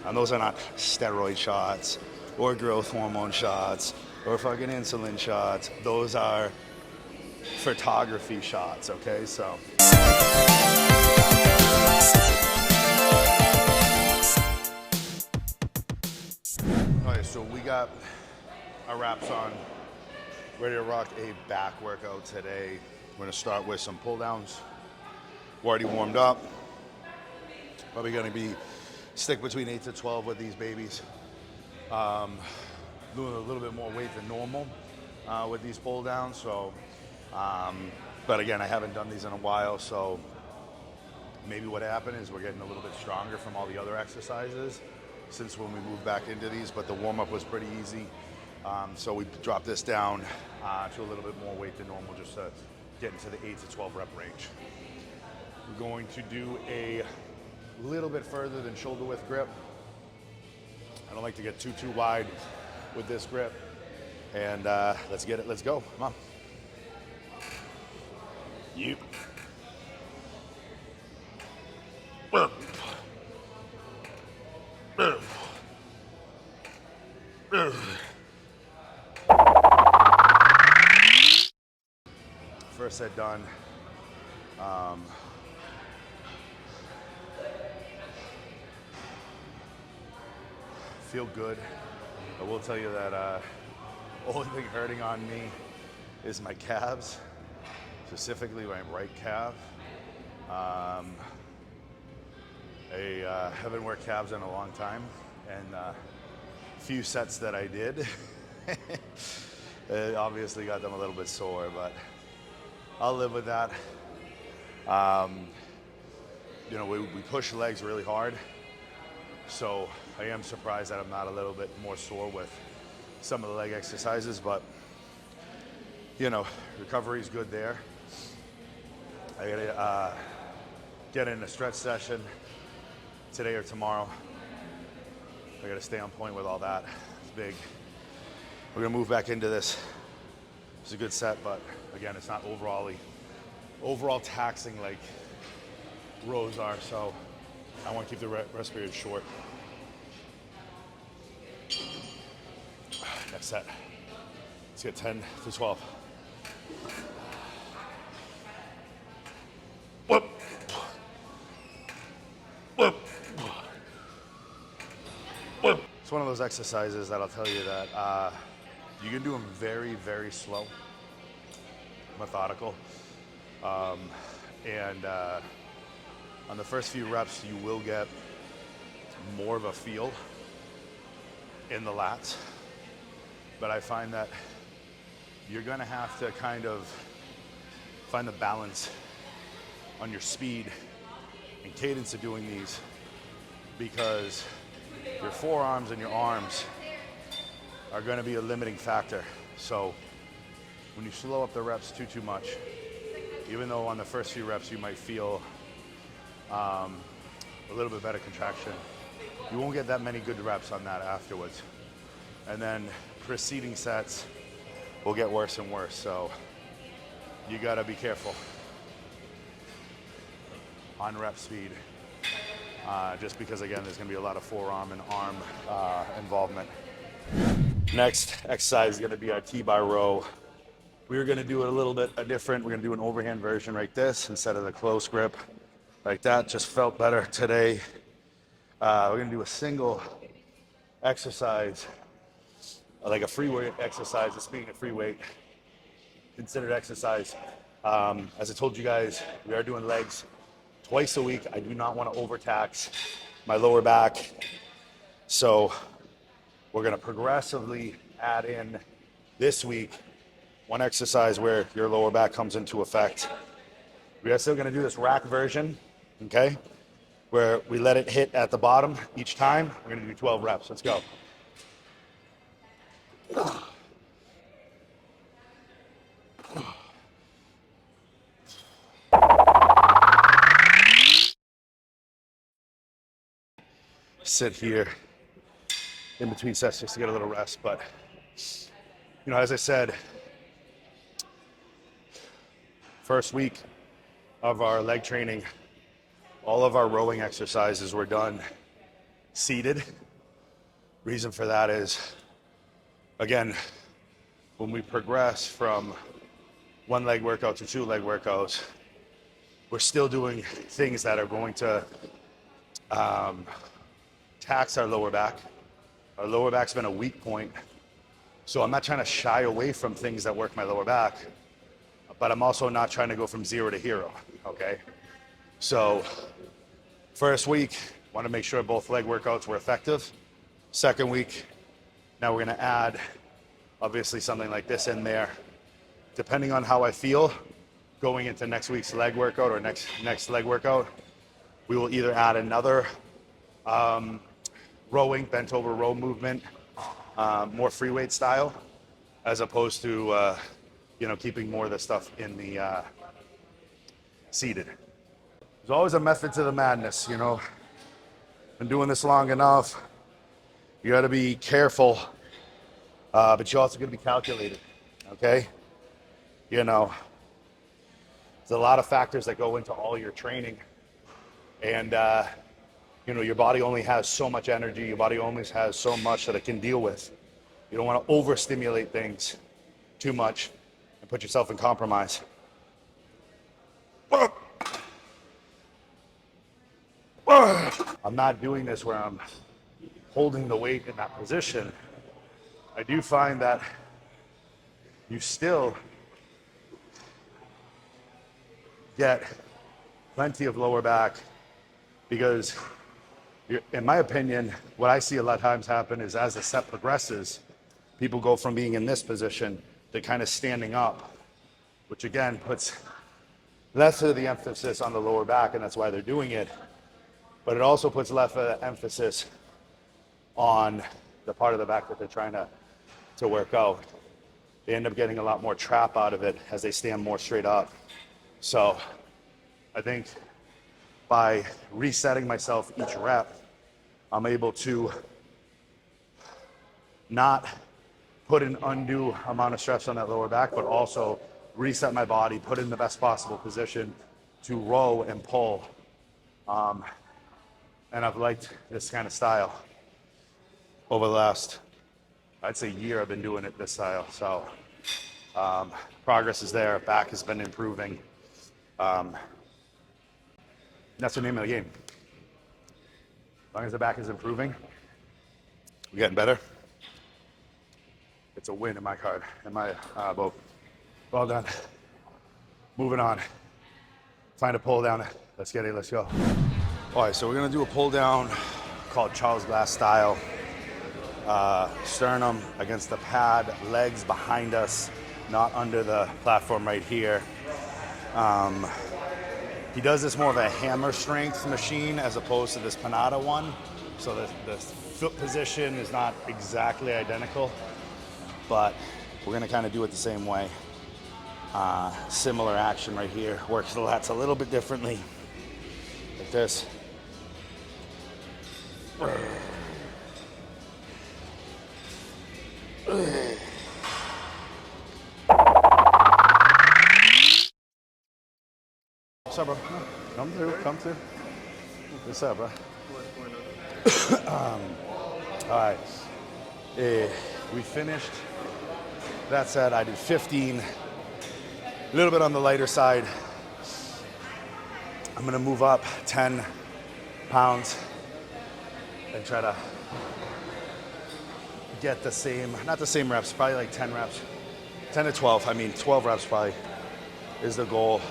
And those are not steroid shots or growth hormone shots or fucking insulin shots. Those are photography shots, okay? So. Alright, so we got our wraps on, ready to rock a back workout today. We're gonna start with some pull downs. We're already warmed up. Probably gonna be stick between 8 to 12 with these babies. Doing a little bit more weight than normal with these pull downs. So, but again, I haven't done these in a while, so maybe what happened is we're getting a little bit stronger from all the other exercises since when we moved back into these, but the warm-up was pretty easy. So we dropped this down to a little bit more weight than normal just to get into the 8 to 12 rep range. We're going to do a little bit further than shoulder width grip. I don't like to get too wide with this grip. And let's get it, let's go, come on. Yep. First set done. Feel good. I will tell you that only thing hurting on me is my calves, specifically my right calf. I haven't worked calves in a long time, and few sets that I did, it obviously got them a little bit sore, but I'll live with that. You know, we push legs really hard, so I am surprised that I'm not a little bit more sore with some of the leg exercises, but you know, recovery is good there. I gotta get in a stretch session today or tomorrow. I gotta stay on point with all that. It's big. We're gonna move back into this. It's a good set, but again, it's not overall taxing like rows are, so I want to keep the rest period short. Next set. Let's get 10 to 12. Whoop. Whoop. Whoop. It's one of those exercises that I'll tell you that you can do them very, very slow, methodical, and on the first few reps, you will get more of a feel in the lats, but I find that you're gonna have to kind of find the balance on your speed and cadence of doing these, because your forearms and your arms are gonna be a limiting factor. So when you slow up the reps too much, even though on the first few reps you might feel a little bit better contraction, you won't get that many good reps on that afterwards. And then preceding sets will get worse and worse. So you gotta be careful on rep speed, just because again, there's gonna be a lot of forearm and arm involvement. Next exercise is gonna be our T-bar row. We're gonna do it a little bit different. We're gonna do an overhand version like this instead of the close grip. Like that, just felt better today. We're gonna do a single exercise, like a free weight exercise. Speaking of free weight, considered exercise. As I told you guys, we are doing legs twice a week. I do not want to overtax my lower back. So we're gonna progressively add in this week one exercise where your lower back comes into effect. We are still gonna do this rack version, okay? Where we let it hit at the bottom each time. We're gonna do 12 reps, let's go. Sit here in between sets just to get a little rest, but you know, as I said, first week of our leg training, all of our rowing exercises were done seated. Reason for that is, again, when we progress from one leg workout to two leg workouts, we're still doing things that are going to tax our lower back. Our lower back's been a weak point. So I'm not trying to shy away from things that work my lower back, but I'm also not trying to go from zero to hero, okay? So first week, want to make sure both leg workouts were effective. Second week, now we're gonna add obviously something like this in there. Depending on how I feel going into next week's leg workout or next leg workout, we will either add another rowing, bent over row movement, more free weight style, as opposed to keeping more of the stuff in the seated. There's always a method to the madness, you know. Been doing this long enough. You got to be careful, but you also got to be calculated. Okay, you know, there's a lot of factors that go into all your training, and your body only has so much energy. Your body only has so much that it can deal with. You don't want to overstimulate things too much and put yourself in compromise. I'm not doing this where I'm holding the weight in that position. I do find that you still get plenty of lower back because, in my opinion, what I see a lot of times happen is as the set progresses, people go from being in this position to kind of standing up, which again puts less of the emphasis on the lower back, and that's why they're doing it. But it also puts less of the emphasis on the part of the back that they're trying to work out. They end up getting a lot more trap out of it as they stand more straight up. So I think by resetting myself each rep, I'm able to not put an undue amount of stress on that lower back, but also reset my body, put it in the best possible position to row and pull. And I've liked this kind of style over the last, I'd say, year. I've been doing it this style. So progress is there. Back has been improving. That's the name of the game. As long as the back is improving, we're getting better. It's a win in my card, in my boat. Well done. Moving on. Find a pull down. Let's get it. Let's go. All right, so we're gonna do a pull down called Charles Glass style. Sternum against the pad, legs behind us, not under the platform right here. He does this more of a hammer strength machine as opposed to this Panada one. So the foot position is not exactly identical, but we're gonna kind of do it the same way. Similar action right here. Works the lats a little bit differently, like this. What's up, bro? Come through. What's up, bro? All right. We finished. That said, I did 15. A little bit on the lighter side. I'm gonna move up 10 pounds and try to get the same, not the same reps, probably like 10 reps. 10 to 12, 12 reps probably is the goal.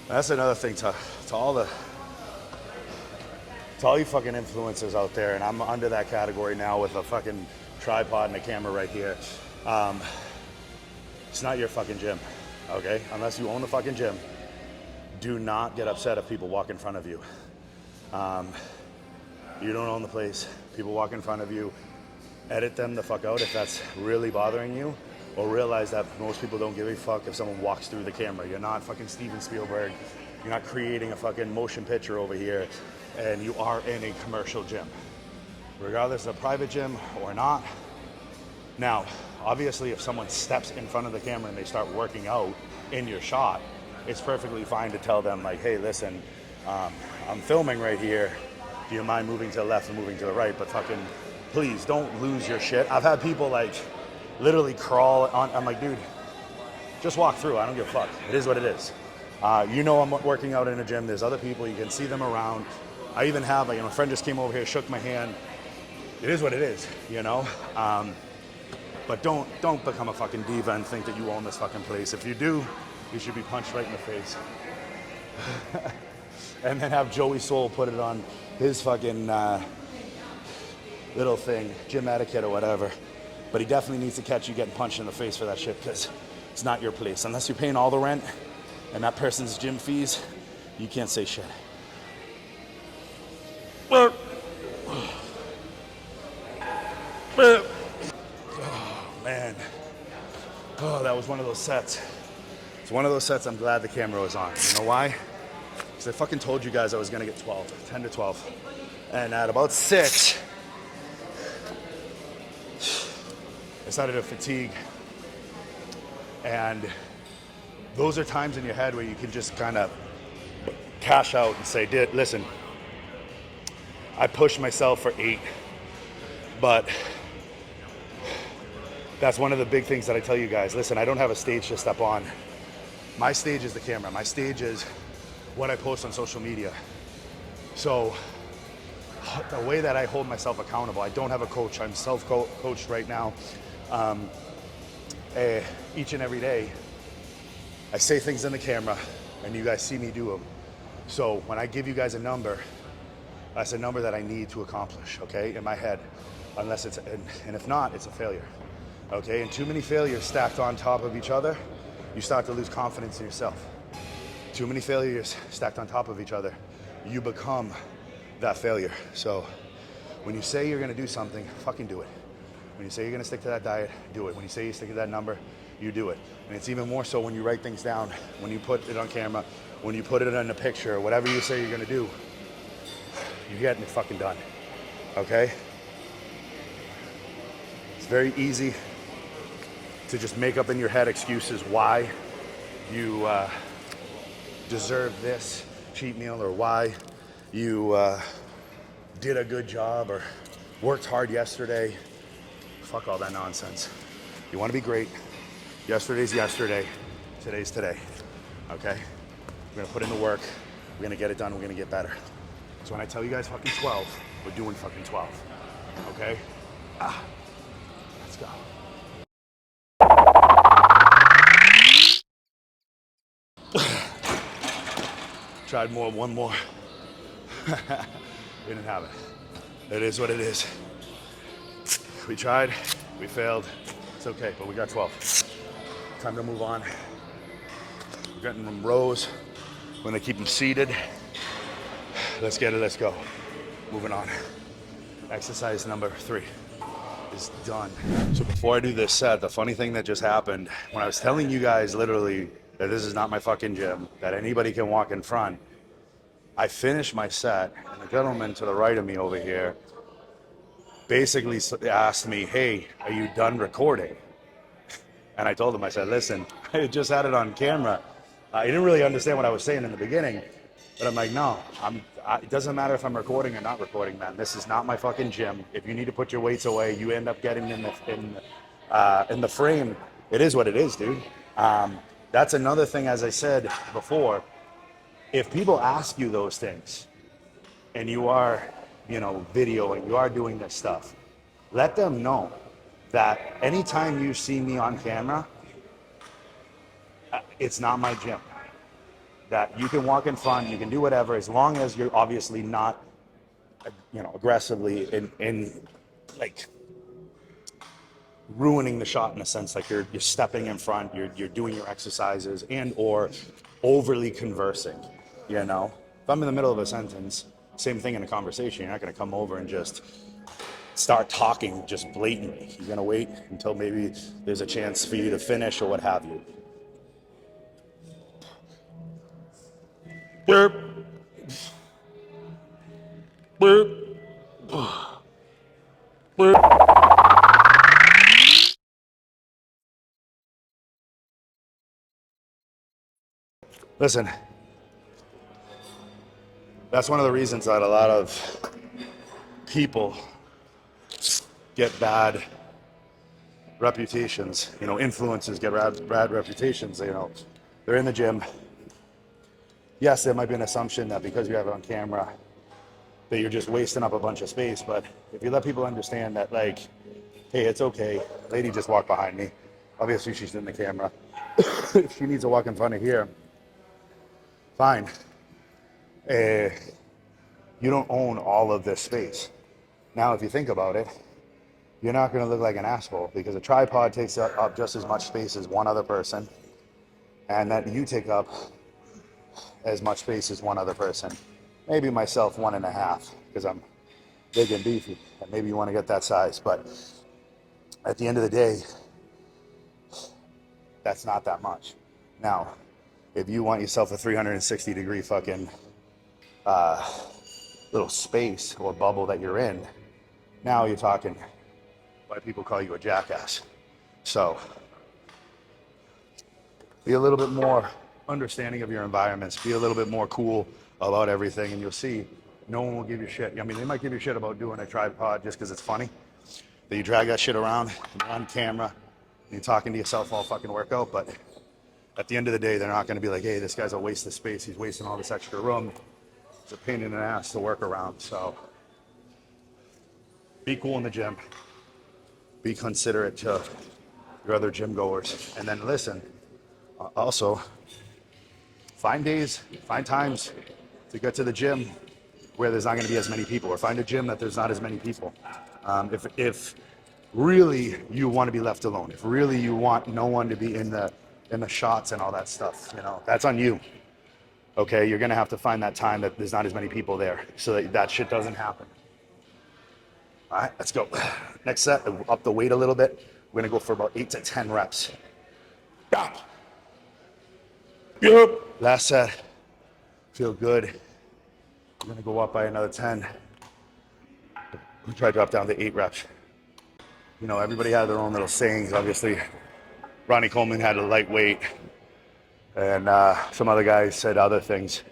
That's another thing to all you fucking influencers out there, and I'm under that category now with a fucking tripod and a camera right here. It's not your fucking gym, okay? Unless you own the fucking gym, do not get upset if people walk in front of you. You don't own the place. People walk in front of you, edit them the fuck out if that's really bothering you, or realize that most people don't give a fuck if someone walks through the camera. You're not fucking Steven Spielberg. You're not creating a fucking motion picture over here, and you are in a commercial gym. Regardless of a private gym or not. Now, obviously, if someone steps in front of the camera and they start working out in your shot, it's perfectly fine to tell them like, hey, listen, I'm filming right here. do you mind moving to the left and moving to the right? But fucking, please don't lose your shit. I've had people like literally crawl on. I'm like, dude, just walk through. I don't give a fuck. It is what it is. You know, I'm working out in a gym. There's other people. You can see them around. I even have, like, a friend just came over here, shook my hand. It is what it is, you know? But don't become a fucking diva and think that you own this fucking place. If you do, you should be punched right in the face. And then have Joey Soul put it on his fucking little thing, gym etiquette or whatever. But he definitely needs to catch you getting punched in the face for that shit, because it's not your place. Unless you're paying all the rent and that person's gym fees, you can't say shit. Oh, man. Oh, that was one of those sets. It's one of those sets I'm glad the camera was on. You know why? Because I fucking told you guys I was gonna get 10 to 12. And at about 6, I started to fatigue. And those are times in your head where you can just kind of cash out and say, listen, I pushed myself for 8, but that's one of the big things that I tell you guys. Listen, I don't have a stage to step on. My stage is the camera. My stage is what I post on social media. So the way that I hold myself accountable, I don't have a coach. I'm self-coached right now. Each and every day, I say things in the camera and you guys see me do them. So when I give you guys a number, that's a number that I need to accomplish, okay, in my head, unless it's, and if not, it's a failure, okay? And too many failures stacked on top of each other, you start to lose confidence in yourself. Too many failures stacked on top of each other, you become that failure. So when you say you're gonna do something, fucking do it. When you say you're gonna stick to that diet, do it. When you say you stick to that number, you do it. And it's even more so when you write things down, when you put it on camera, when you put it in a picture, whatever you say you're gonna do, you're getting it fucking done, okay? It's very easy to just make up in your head excuses why you deserve this cheat meal, or why you did a good job or worked hard yesterday. Fuck all that nonsense. You want to be great. Yesterday's yesterday. Today's today. Okay? We're going to put in the work. We're going to get it done. We're going to get better. So when I tell you guys fucking 12, we're doing fucking 12. Okay? Let's go. Tried more, one more. We didn't have it. It is what it is. We tried, we failed. It's okay, but we got 12. Time to move on. We're getting them rows. We're gonna keep them seated. Let's get it, let's go. Moving on. Exercise number 3 is done. So before I do this set, the funny thing that just happened, when I was telling you guys literally that this is not my fucking gym, that anybody can walk in front, I finished my set, and the gentleman to the right of me over here basically asked me, hey, are you done recording? And I told him, I said, listen, I just had it on camera. He didn't really understand what I was saying in the beginning, but I'm like, no, it doesn't matter if I'm recording or not recording, man. This is not my fucking gym. If you need to put your weights away, you end up getting in the frame. It is what it is, dude. That's another thing, as I said before, if people ask you those things and you are, videoing, you are doing this stuff, let them know that anytime you see me on camera, it's not my gym. That you can walk in front, you can do whatever, as long as you're obviously not, aggressively in like ruining the shot, in a sense, like you're stepping in front, you're doing your exercises and or overly conversing, If I'm in the middle of a sentence, same thing in a conversation, you're not gonna come over and just start talking just blatantly. You're gonna wait until maybe there's a chance for you to finish or what have you. Burp. Burp. Burp. Listen, That's one of the reasons that a lot of people get bad reputations. You know, influencers get bad reputations. You know, they're in the gym. Yes, there might be an assumption that because you have it on camera that you're just wasting up a bunch of space. But if you let people understand that, like, hey, it's okay. Lady just walked behind me. Obviously, she's in the camera. If she needs to walk in front of here, fine. You don't own all of this space. Now, if you think about it, you're not going to look like an asshole because a tripod takes up just as much space as one other person, and that you take up as much space as one other person. Maybe myself 1.5 because I'm big and beefy, and maybe you want to get that size. But at the end of the day, that's not that much. Now, if you want yourself a 360-degree fucking little space or bubble that you're in, now you're talking why people call you a jackass. So be a little bit more understanding of your environments, be a little bit more cool about everything, and you'll see no one will give you shit. I mean, they might give you shit about doing a tripod just because it's funny, that you drag that shit around on camera and you're talking to yourself all fucking workout, but at the end of the day, they're not going to be like, hey, this guy's a waste of space, he's wasting all this extra room. It's a pain in the ass to work around. So be cool in the gym, be considerate to your other gym goers, and then listen, also find days, find times to get to the gym where there's not going to be as many people, or find a gym that there's not as many people. If really you want to be left alone, if really you want no one to be in the shots and all that stuff, you know, that's on you. Okay, you're gonna have to find that time that there's not as many people there so that shit doesn't happen. All right, let's go. Next set, up the weight a little bit. We're gonna go for about 8 to 10 reps. Yep. Last set, feel good. We're gonna go up by another 10. We'll try to drop down to 8 reps. You know, everybody had their own little sayings. Obviously, Ronnie Coleman had a lightweight, and some other guys said other things.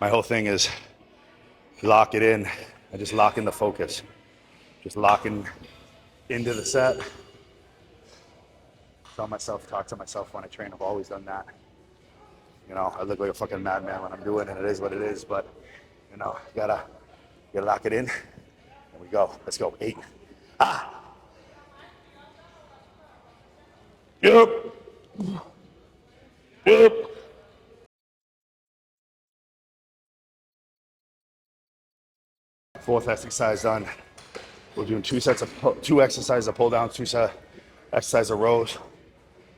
My whole thing is lock it in. I just lock in the focus. Just locking into the set. Tell myself, talk to myself when I train. I've always done that. You know, I look like a fucking madman when I'm doing it, and it is what it is, but you know, you gotta lock it in. There we go. Let's go. 8. Yep. Yep. Fourth exercise done. We're doing 2 exercises of pull down, 2 exercises of rows.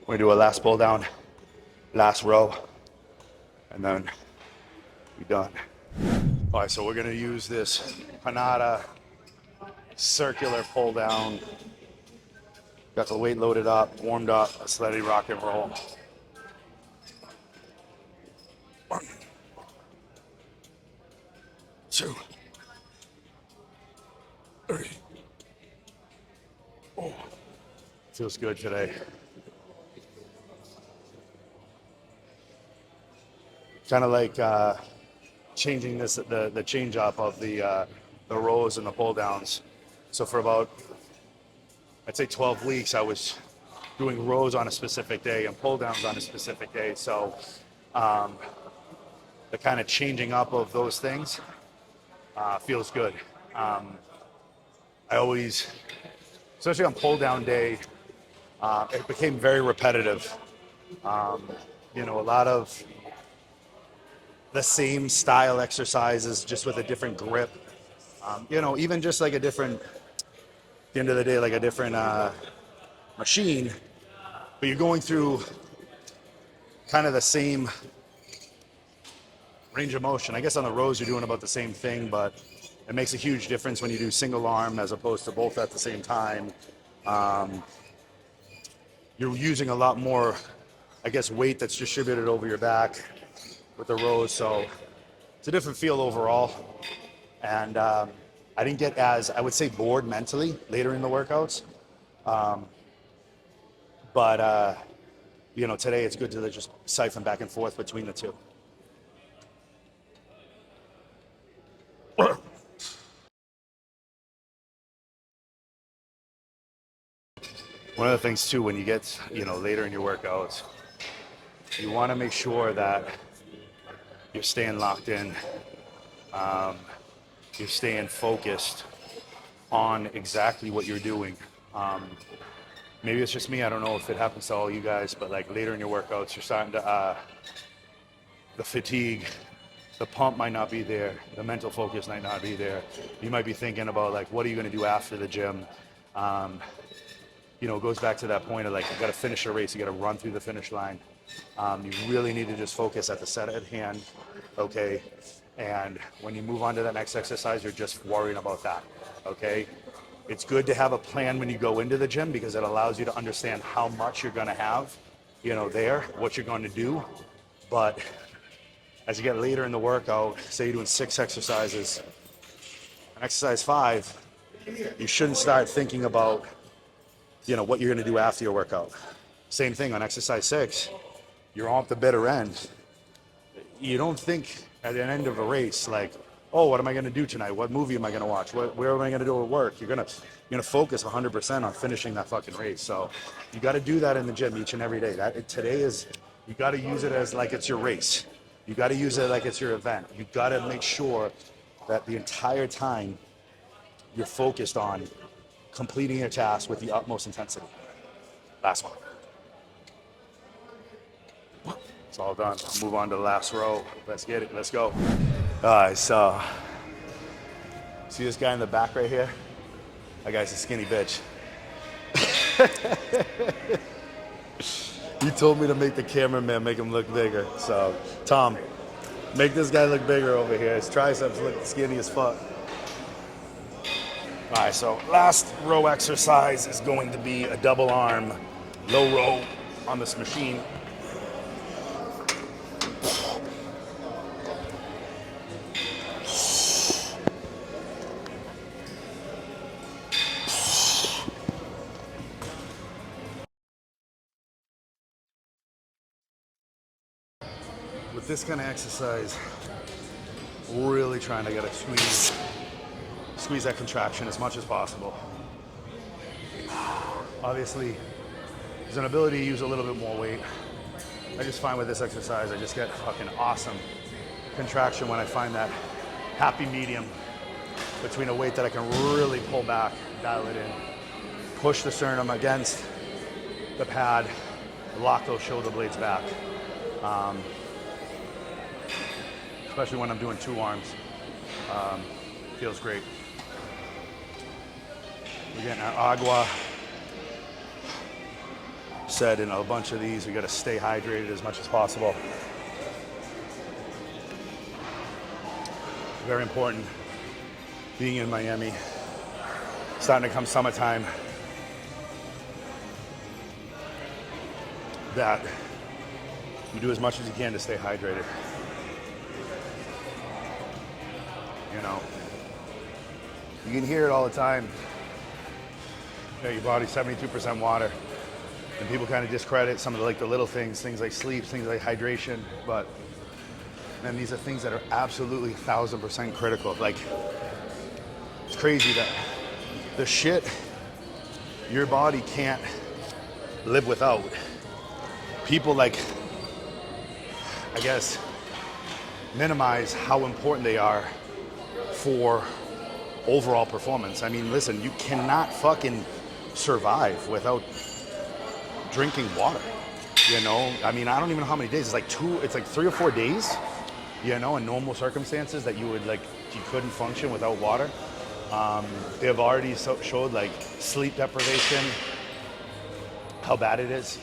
We're gonna do a last pull down, last row, and then we're done. All right, so we're gonna use this Panada circular pull down. Got the weight loaded up, warmed up, let's let it rock and roll. 1, 2, 3. Oh, feels good today. Kind of like changing the change up of the rows and the pull downs. So for about, I'd say 12 weeks, I was doing rows on a specific day and pull downs on a specific day. So the kind of changing up of those things feels good. I always, especially on pull down day, it became very repetitive. You know, a lot of the same style exercises, just with a different grip. You know, even just like a different, at the end of the day, like a different machine, but you're going through kind of the same range of motion. I guess on the rows you're doing about the same thing, but it makes a huge difference when you do single arm as opposed to both at the same time. You're using a lot more, I guess, weight that's distributed over your back with the rows, so it's a different feel overall. And I didn't get as, I would say, bored mentally later in the workouts. But you know, today it's good to just siphon back and forth between the two. One of the things too, when you get, later in your workouts, you want to make sure that you're staying locked in, you're staying focused on exactly what you're doing. Maybe it's just me, I don't know if it happens to all you guys, but like later in your workouts, you're starting to, the fatigue, the pump might not be there, the mental focus might not be there. You might be thinking about like, what are you going to do after the gym? It goes back to that point of like, you got to finish a race, you got to run through the finish line. You really need to just focus at the set at hand, okay? And when you move on to that next exercise, you're just worrying about that, okay? It's good to have a plan when you go into the gym because it allows you to understand how much you're going to have, there, what you're going to do. But as you get later in the workout, say you're doing 6 exercises, on exercise 5, you shouldn't start thinking about, what you're going to do after your workout. Same thing on exercise 6, you're on the bitter end. You don't think at the end of a race like, oh, what am I going to do tonight? What movie am I going to watch? Where am I going to do at work? You're going to focus 100% on finishing that fucking race. So you got to do that in the gym each and every day. You got to use it as like it's your race. You got to use it like it's your event. You got to make sure that the entire time you're focused on completing your task with the utmost intensity. Last one. It's all done. I'll move on to the last row. Let's get it. Let's go. All right, so see this guy in the back right here? That guy's a skinny bitch. He told me to make the cameraman make him look bigger. So, Tom, make this guy look bigger over here. His triceps look skinny as fuck. All right, so last row exercise is going to be a double arm low row on this machine. With this kind of exercise, really trying to get a squeeze that contraction as much as possible. Obviously, there's an ability to use a little bit more weight. I just find with this exercise, I just get fucking awesome contraction when I find that happy medium between a weight that I can really pull back, dial it in, push the sternum against the pad, lock those shoulder blades back. Especially when I'm doing 2 arms. Feels great. We're getting our agua. Said in a bunch of these, we gotta stay hydrated as much as possible. Very important. Being in Miami, starting to come summertime, that you do as much as you can to stay hydrated. You can hear it all the time. Your body's 72% water, and people kind of discredit some of the little things like sleep, things like hydration, but then these are things that are absolutely 1,000% critical. Like, it's crazy that the shit your body can't live without. People I guess, minimize how important they are for overall performance. I mean, listen, you cannot fucking survive without drinking water. I mean, I don't even know how many days. It's like 3 or 4 days, in normal circumstances that you couldn't function without water. They've already showed sleep deprivation, how bad it is.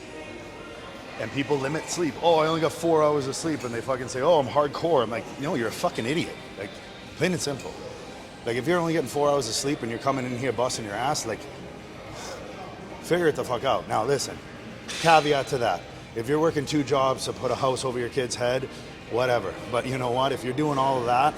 And people limit sleep. Oh, I only got 4 hours of sleep, and they fucking say, oh, I'm hardcore. I'm like, no, you're a fucking idiot. Plain and simple. If you're only getting 4 hours of sleep and you're coming in here busting your ass, figure it the fuck out. Now listen, caveat to that. If you're working 2 jobs to put a house over your kid's head, whatever. But you know what? If you're doing all of that,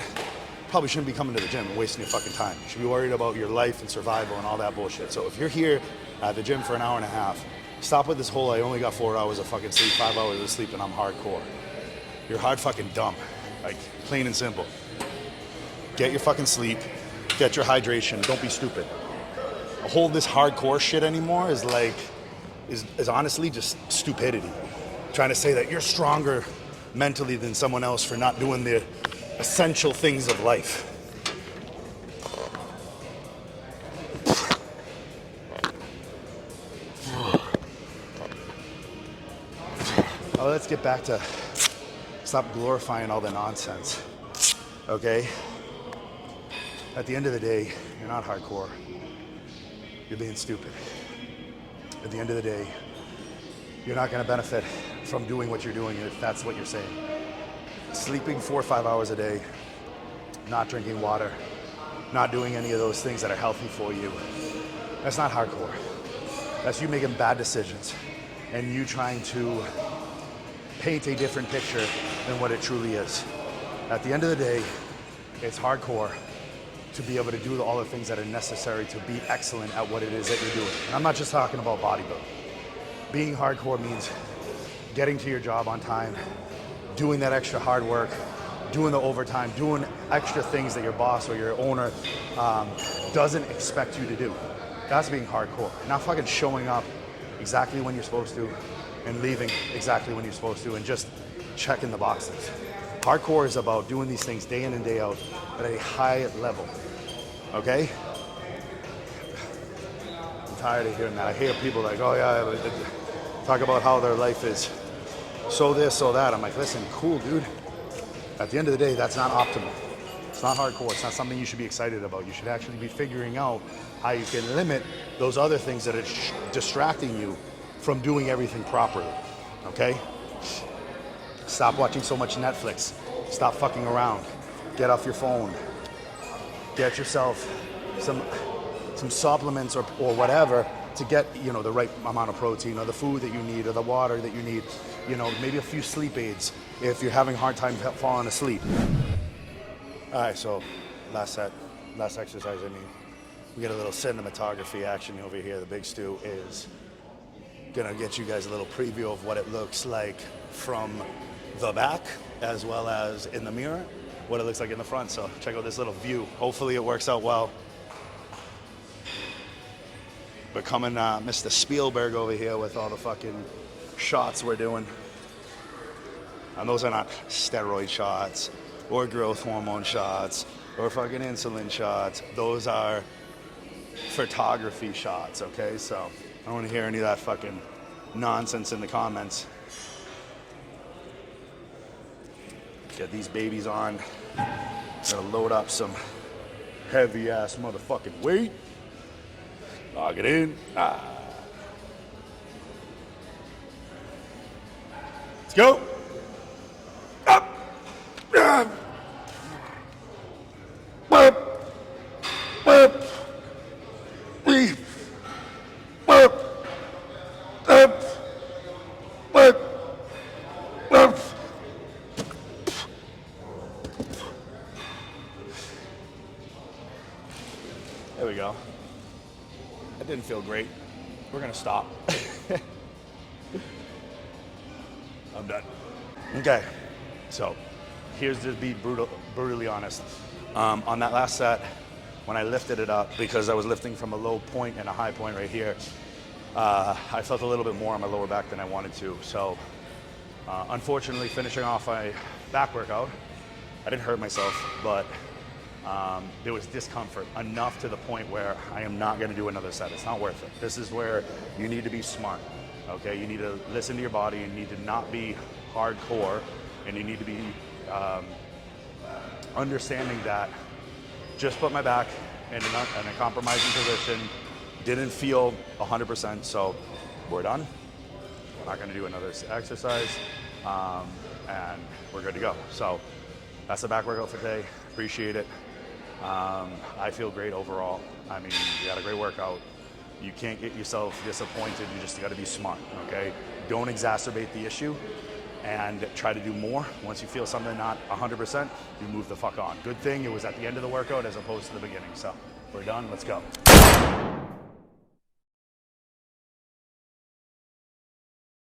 probably shouldn't be coming to the gym and wasting your fucking time. You should be worried about your life and survival and all that bullshit. So if you're here at the gym for an hour and a half, stop with this whole, I only got 4 hours of fucking sleep, 5 hours of sleep, and I'm hardcore. You're hard fucking dumb. Plain and simple. Get your fucking sleep. Get your hydration. Don't be stupid. hold this hardcore shit anymore is like, is honestly just stupidity. Trying to say that you're stronger mentally than someone else for not doing the essential things of life. Oh, let's get back to stop glorifying all the nonsense, okay? At the end of the day, you're not hardcore. You're being stupid. At the end of the day, you're not gonna benefit from doing what you're doing if that's what you're saying. Sleeping 4 or 5 hours a day, not drinking water, not doing any of those things that are healthy for you, that's not hardcore. That's you making bad decisions and you trying to paint a different picture than what it truly is. At the end of the day, it's hardcore to be able to do all the things that are necessary to be excellent at what it is that you're doing. And I'm not just talking about bodybuilding. Being hardcore means getting to your job on time, doing that extra hard work, doing the overtime, doing extra things that your boss or your owner doesn't expect you to do. That's being hardcore. Not fucking showing up exactly when you're supposed to and leaving exactly when you're supposed to and just checking the boxes. Hardcore is about doing these things day in and day out at a high level, okay? I'm tired of hearing that. I hear people like, oh yeah, talk about how their life is so this, so that. I'm like, listen, cool, dude. At the end of the day, that's not optimal. It's not hardcore. It's not something you should be excited about. You should actually be figuring out how you can limit those other things that are distracting you from doing everything properly, okay? Stop watching so much Netflix. Stop fucking around. Get off your phone. Get yourself some supplements or whatever to get, you know, the right amount of protein or the food that you need or the water that you need. You know, maybe a few sleep aids if you're having a hard time falling asleep. All right, so last exercise, I mean, we got a little cinematography action over here. The Big Stew is gonna get you guys a little preview of what it looks like from the back as well as in the mirror, what it looks like in the front. So check out this little view. Hopefully it works out well. Becoming Mr. Spielberg over here with all the fucking shots we're doing. And those are not steroid shots or growth hormone shots or fucking insulin shots. Those are photography shots, okay? So I don't want to hear any of that fucking nonsense in the comments. Get these babies on. Gonna load up some heavy ass motherfucking weight. Log it in. Let's go. Up. Up. Up. Up. Breathe. Up. Up. Up. Up. There we go. That didn't feel great. We're gonna stop. I'm done. Okay, so here's to be brutally honest. On that last set, when I lifted it up, because I was lifting from a low point and a high point right here, I felt a little bit more on my lower back than I wanted to. So unfortunately, finishing off my back workout, I didn't hurt myself, but there was discomfort enough to the point where I am not going to do another set. It's not worth it. This is where you need to be smart, okay? You need to listen to your body. You need to not be hardcore, and you need to be understanding that just put my back in a compromising position, didn't feel 100%, so we're done. We're not going to do another exercise, and we're good to go. So that's the back workout for today. Appreciate it. I feel great overall. I mean, you had a great workout. You can't get yourself disappointed. You just got to be smart, okay? Don't exacerbate the issue and try to do more. Once you feel something not 100%, you move the fuck on. Good thing it was at the end of the workout as opposed to the beginning. So we're done. Let's go.